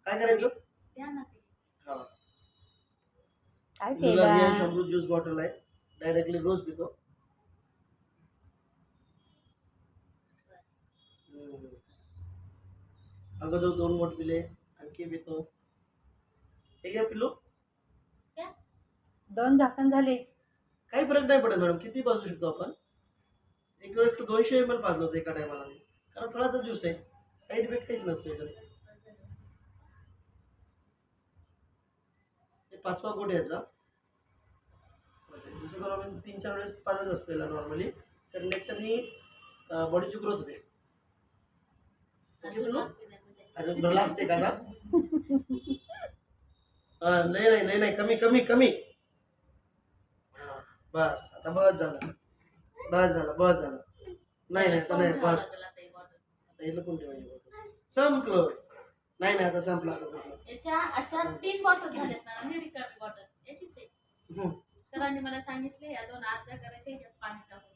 काय करायचं? द्या ना ते. हा काय पिलूला केलं? रियांश अमृत ज्यूस बॉटल आहे, डायरेक्टली रोज पितो. अगोदर 2 बोट पिले, आणखी पितो. हे घ्या पिलू. द्या. 2 झाकण झाले. काही फरक नाही पडत मॅडम, किती पाजू शकतो आपण. एक वेळेस तर 200 ml पाजलं होतं एका टायमाला, कारण फळाचा ज्यूस आहे, साईड इफेक्ट काहीच नसतो याच्यात. हे 5वा बोट याचा. दुसरं तर आम्ही 3-4 वेळेस पाजत असतो याला नॉर्मली, कारण याच्यानी बॉडीची ग्रोथ होते. ओके पिलू? अजून लास्ट एक आता. नाही कमी कमी कमी. हा, बस आता बस झालं. बस झालं. नाही आता नाही, बस. आता हे लपून ठेवायची बॉटल. संपलं. नाही आता संपलं, आता संपलं. याच्या अशा 3 बॉटल झाल्यात ना, अमेरिकन बॉटल याचीच आहे. सरांनी मला सांगितले या 2 अर्ध्या करायच्या, याच्यात पाणी टाकून